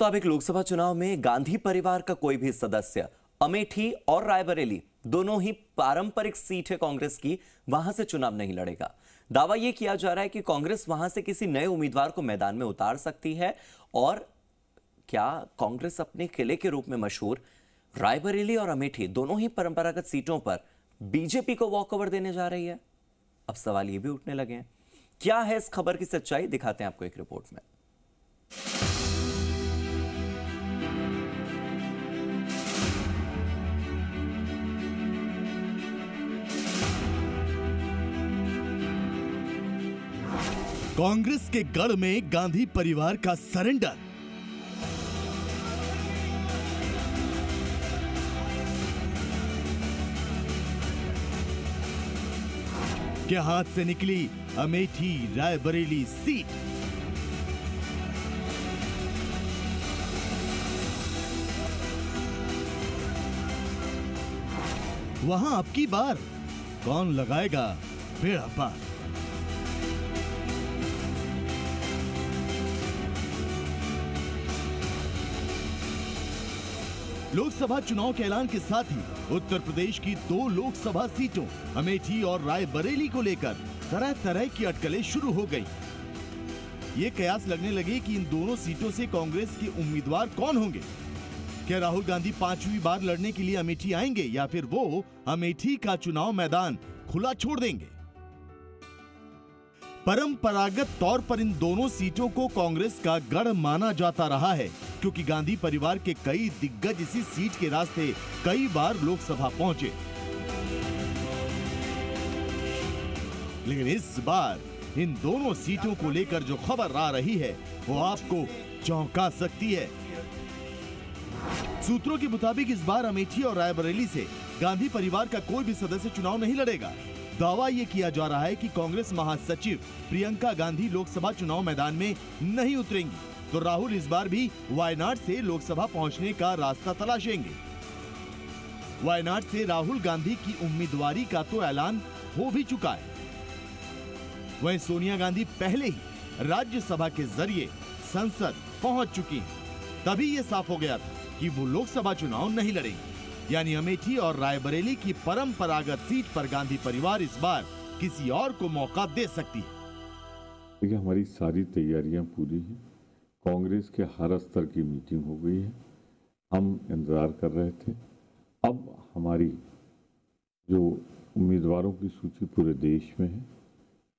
तो अब एक लोकसभा चुनाव में गांधी परिवार का कोई भी सदस्य अमेठी और रायबरेली दोनों ही पारंपरिक सीट है कांग्रेस की, वहां से चुनाव नहीं लड़ेगा। दावा यह किया जा रहा है कि कांग्रेस वहां से किसी नए उम्मीदवार को मैदान में उतार सकती है। और क्या कांग्रेस अपने किले के रूप में मशहूर रायबरेली और अमेठी दोनों ही परंपरागत सीटों पर बीजेपी को वॉकओवर देने जा रही है? अब सवाल ये भी उठने लगे हैं। क्या है इस खबर की सच्चाई, दिखाते हैं आपको एक रिपोर्ट में। कांग्रेस के गढ़ में गांधी परिवार का सरेंडर। के हाथ से निकली अमेठी रायबरेली सीट। वहां अब की बार कौन लगाएगा बेड़ा पार? लोकसभा चुनाव के ऐलान के साथ ही उत्तर प्रदेश की 2 लोकसभा सीटों अमेठी और रायबरेली को लेकर तरह तरह की अटकलें शुरू हो गई। ये कयास लगने लगे कि इन दोनों सीटों से कांग्रेस के उम्मीदवार कौन होंगे। क्या राहुल गांधी 5वीं बार लड़ने के लिए अमेठी आएंगे या फिर वो अमेठी का चुनाव मैदान खुला छोड़ देंगे? परंपरागत तौर पर इन दोनों सीटों को कांग्रेस का गढ़ माना जाता रहा है, क्योंकि गांधी परिवार के कई दिग्गज इसी सीट के रास्ते कई बार लोकसभा पहुंचे। लेकिन इस बार इन दोनों सीटों को लेकर जो खबर आ रही है वो आपको चौंका सकती है। सूत्रों के मुताबिक इस बार अमेठी और रायबरेली से गांधी परिवार का कोई भी सदस्य चुनाव नहीं लड़ेगा। दावा यह किया जा रहा है कि कांग्रेस महासचिव प्रियंका गांधी लोकसभा चुनाव मैदान में नहीं उतरेंगी, तो राहुल इस बार भी वायनाड से लोकसभा पहुंचने का रास्ता तलाशेंगे। वायनाड से राहुल गांधी की उम्मीदवारी का तो ऐलान हो भी चुका है। वहीं सोनिया गांधी पहले ही राज्यसभा के जरिए संसद पहुंच चुकी हैं। तभी यह साफ हो गया था कि वो लोकसभा चुनाव नहीं लड़ेंगी। यानी अमेठी और रायबरेली की परंपरागत सीट पर गांधी परिवार इस बार किसी और को मौका दे सकती है। देखिए, हमारी सारी तैयारियां पूरी हैं। कांग्रेस के हर स्तर की मीटिंग हो गई है। हम इंतजार कर रहे थे। अब हमारी जो उम्मीदवारों की सूची पूरे देश में है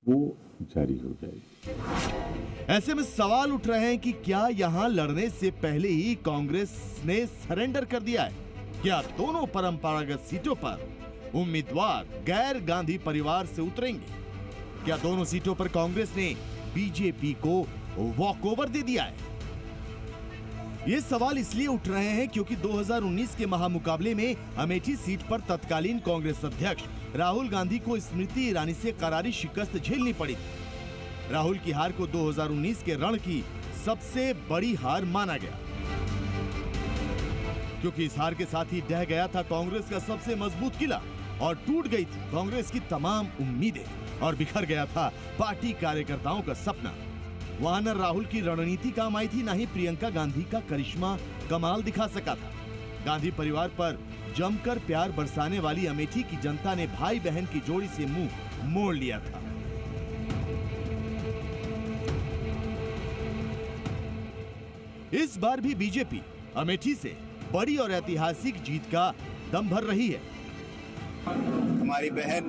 वो जारी हो जाएगी। ऐसे में सवाल उठ रहे हैं कि क्या यहां लड़ने से पहले ही कांग्रेस ने सरेंडर कर दिया है? क्या दोनों परंपरागत सीटों पर उम्मीदवार गैर गांधी परिवार से उतरेंगे? क्या दोनों सीटों पर कांग्रेस ने बीजेपी को वॉकओवर दे दिया है? ये सवाल इसलिए उठ रहे हैं क्योंकि 2019 के महामुकाबले में अमेठी सीट पर तत्कालीन कांग्रेस अध्यक्ष राहुल गांधी को स्मृति ईरानी से करारी शिकस्त झेलनी पड़ी। राहुल की हार को 2019 के रण की सबसे बड़ी हार माना गया, क्योंकि इस हार के साथ ही ढह गया था कांग्रेस का सबसे मजबूत किला और टूट गई थी कांग्रेस की तमाम उम्मीदें और बिखर गया था पार्टी कार्यकर्ताओं का सपना। वहां न राहुल की रणनीति काम आई थी, न ही प्रियंका गांधी का करिश्मा कमाल दिखा सका था। गांधी परिवार पर जमकर प्यार बरसाने वाली अमेठी की जनता ने भाई बहन की जोड़ी से मुंह मोड़ लिया था। इस बार भी बीजेपी अमेठी से बड़ी और ऐतिहासिक जीत का दम भर रही है। हमारी बहन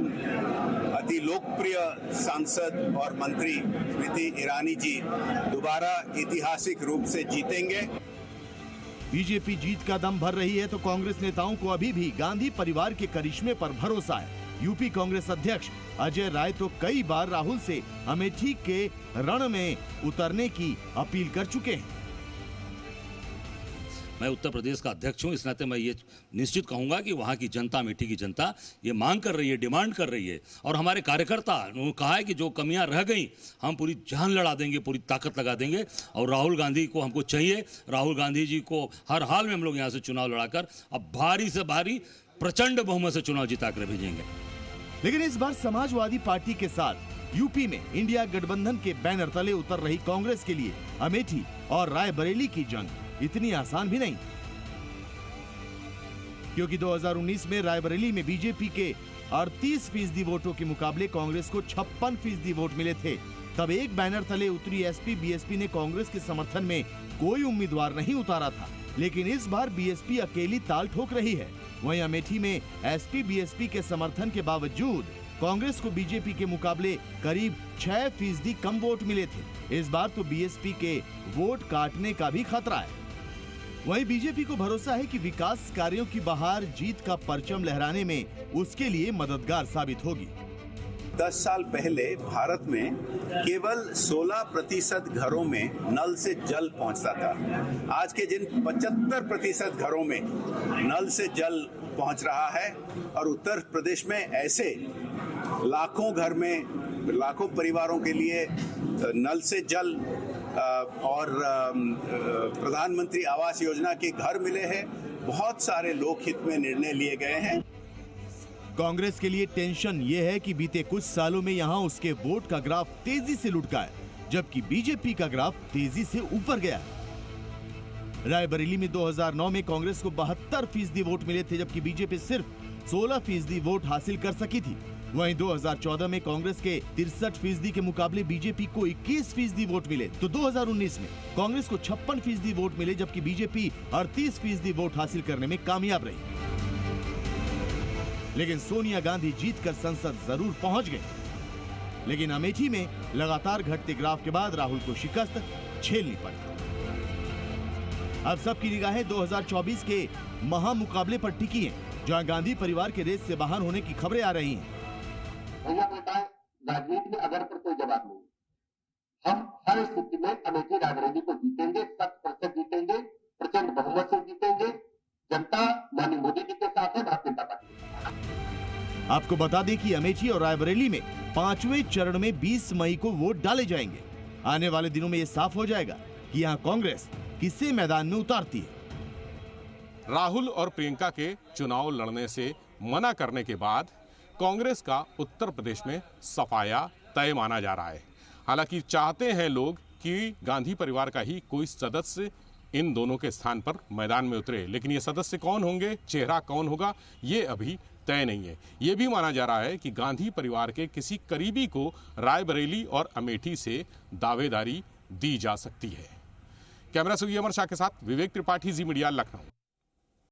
अति लोकप्रिय सांसद और मंत्री स्मृति ईरानी जी दोबारा ऐतिहासिक रूप से जीतेंगे। बीजेपी जीत का दम भर रही है तो कांग्रेस नेताओं को अभी भी गांधी परिवार के करिश्मे पर भरोसा है। यूपी कांग्रेस अध्यक्ष अजय राय तो कई बार राहुल से अमेठी के रण में उतरने की अपील कर चुके हैं। मैं उत्तर प्रदेश का अध्यक्ष हूं, इस नाते मैं ये निश्चित कहूंगा कि वहां की जनता, अमेठी की जनता ये मांग कर रही है, डिमांड कर रही है। और हमारे कार्यकर्ता उन्होंने कहा है कि जो कमियां रह गई हम पूरी जान लड़ा देंगे, पूरी ताकत लगा देंगे। और राहुल गांधी को हमको चाहिए, राहुल गांधी जी को हर हाल में हम लोग यहाँ से चुनाव लड़ाकर अब भारी से भारी प्रचंड बहुमत से चुनाव जिता कर भेजेंगे। लेकिन इस बार समाजवादी पार्टी के साथ यूपी में इंडिया गठबंधन के बैनर तले उतर रही कांग्रेस के लिए अमेठी और रायबरेली की जंग इतनी आसान भी नहीं, क्योंकि 2019 में रायबरेली में बीजेपी के 38% वोटों के मुकाबले कांग्रेस को 56% वोट मिले थे। तब एक बैनर तले उतरी एसपी बीएसपी ने कांग्रेस के समर्थन में कोई उम्मीदवार नहीं उतारा था, लेकिन इस बार बीएसपी अकेली ताल ठोक रही है। वहीं अमेठी में एसपी बीएसपी के समर्थन के बावजूद कांग्रेस को बीजेपी के मुकाबले करीब 6% कम वोट मिले थे। इस बार तो बीएसपी के वोट काटने का भी खतरा है। वहीं बीजेपी को भरोसा है कि विकास कार्यों की बहार जीत का परचम लहराने में उसके लिए मददगार साबित होगी। 10 साल पहले भारत में केवल 16% घरों में नल से जल पहुंचता था। आज के जिन 75% घरों में नल से जल पहुंच रहा है और उत्तर प्रदेश में ऐसे लाखों घर में, लाखों परिवारों के लिए नल से जल और प्रधानमंत्री आवास योजना के घर मिले हैं। बहुत सारे लोकहित में निर्णय लिए गए हैं। कांग्रेस के लिए टेंशन ये है कि बीते कुछ सालों में यहां उसके वोट का ग्राफ तेजी से लुढ़का है, जबकि बीजेपी का ग्राफ तेजी से ऊपर गया है। रायबरेली में 2009 में कांग्रेस को 72% वोट मिले थे, जबकि बीजेपी सिर्फ 16% वोट हासिल कर सकी थी। वहीं 2014 में कांग्रेस के 63% के मुकाबले बीजेपी को 21% वोट मिले, तो 2019 में कांग्रेस को 56% वोट मिले, जबकि बीजेपी 38% वोट हासिल करने में कामयाब रही। लेकिन सोनिया गांधी जीतकर संसद जरूर पहुंच गए, लेकिन अमेठी में लगातार घटते ग्राफ के बाद राहुल को शिकस्त झेलनी पड़ी। अब सबकी निगाहें 2024 के महामुकाबले पर टिकी हैं, जहां गांधी परिवार के रेस से बाहर होने की खबरें आ रही हैं। भैया बेटा, राजनीति में अगर पर कोई जवाब नहीं। हम हर स्थिति में अमेठी रायबरेली को जीतेंगे, 100% जीतेंगे, प्रचंड बहुमत से जीतेंगे। जनता माननीय मोदी जी के साथ है, भारतीय जनता पार्टी। आपको बता दें कि अमेठी और रायबरेली में 5वें चरण में 20 मई को वोट डाले जाएंगे। आने वाले दिनों में यह साफ हो जाएगा कि यहाँ कांग्रेस किसे मैदान में उतारती है। राहुल और प्रियंका के चुनाव लड़ने से मना करने के बाद कांग्रेस का उत्तर प्रदेश में सफाया तय माना जा रहा है। हालांकि चाहते हैं लोग कि गांधी परिवार का ही कोई सदस्य इन दोनों के स्थान पर मैदान में उतरे, लेकिन ये सदस्य कौन होंगे, चेहरा कौन होगा, ये अभी तय नहीं है। ये भी माना जा रहा है कि गांधी परिवार के किसी करीबी को रायबरेली और अमेठी से दावेदारी दी जा सकती है। कैमरा से अमर शाह के साथ विवेक त्रिपाठी, जी मीडिया, लखनऊ।